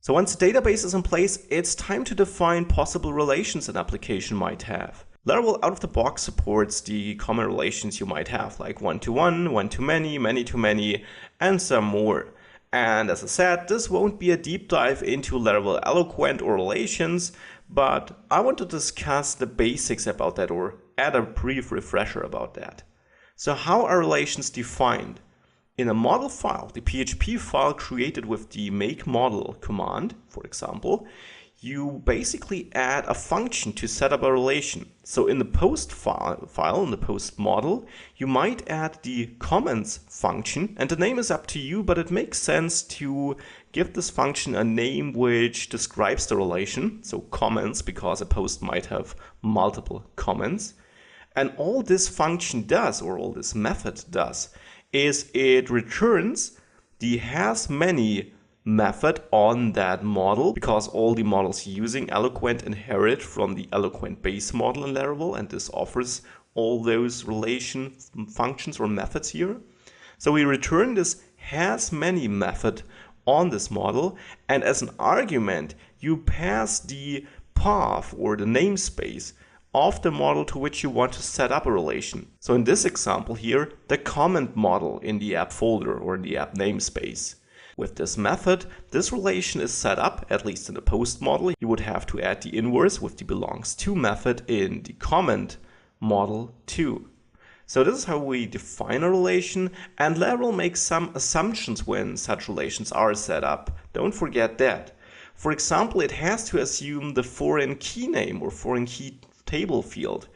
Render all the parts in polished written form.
So once the database is in place, it's time to define possible relations an application might have. Laravel out of the box supports the common relations you might have, like one-to-one, one-to-many, many-to-many, and some more. And as I said, this won't be a deep dive into Laravel Eloquent or relations, but I want to discuss the basics about that or add a brief refresher about that. So how are relations defined? In a model file, the PHP file created with the make model command, for example, you basically add a function to set up a relation. So in the post file, in the post model, you might add the comments function, and the name is up to you, but it makes sense to give this function a name which describes the relation, so comments, because a post might have multiple comments. And all this function does, or all this method does, is it returns the has many method on that model, because all the models using Eloquent inherit from the Eloquent base model in Laravel, and this offers all those relation functions or methods here. So we return this has many method on this model, and as an argument you pass the path or the namespace of the model to which you want to set up a relation. So in this example here, the comment model in the app folder or in the app namespace. With this method, this relation is set up, at least in the post model. You would have to add the inverse with the belongs to method in the comment model too. So this is how we define a relation, and Laravel makes some assumptions when such relations are set up. Don't forget that. For example, it has to assume the foreign key name or foreign key table field,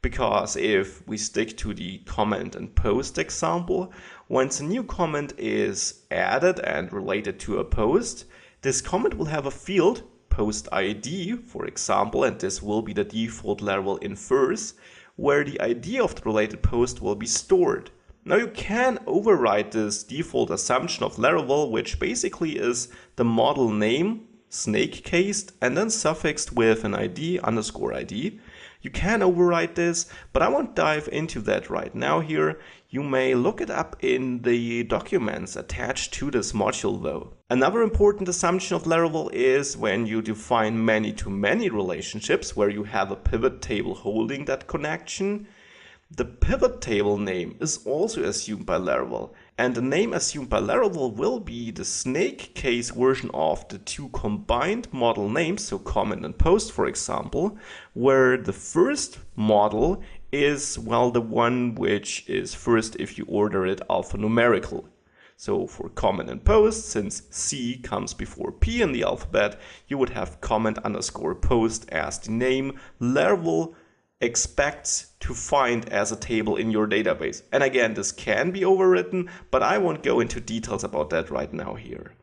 because if we stick to the comment and post example, once a new comment is added and related to a post, this comment will have a field, post ID for example, and this will be the default Laravel infers, where the ID of the related post will be stored. Now you can override this default assumption of Laravel, which basically is the model name snake cased and then suffixed with an ID underscore ID. You can override this, but I won't dive into that right now here. You may look it up in the documents attached to this module though. Another important assumption of Laravel is when you define many-to-many relationships where you have a pivot table holding that connection. The pivot table name is also assumed by Laravel, and the name assumed by Laravel will be the snake case version of the two combined model names, so comment and post for example, where the first model is, well, the one which is first if you order it alphanumerical. So for comment and post, since C comes before P in the alphabet, you would have comment underscore post as the name Laravel expects to find as a table in your database. And again, this can be overwritten, but I won't go into details about that right now here.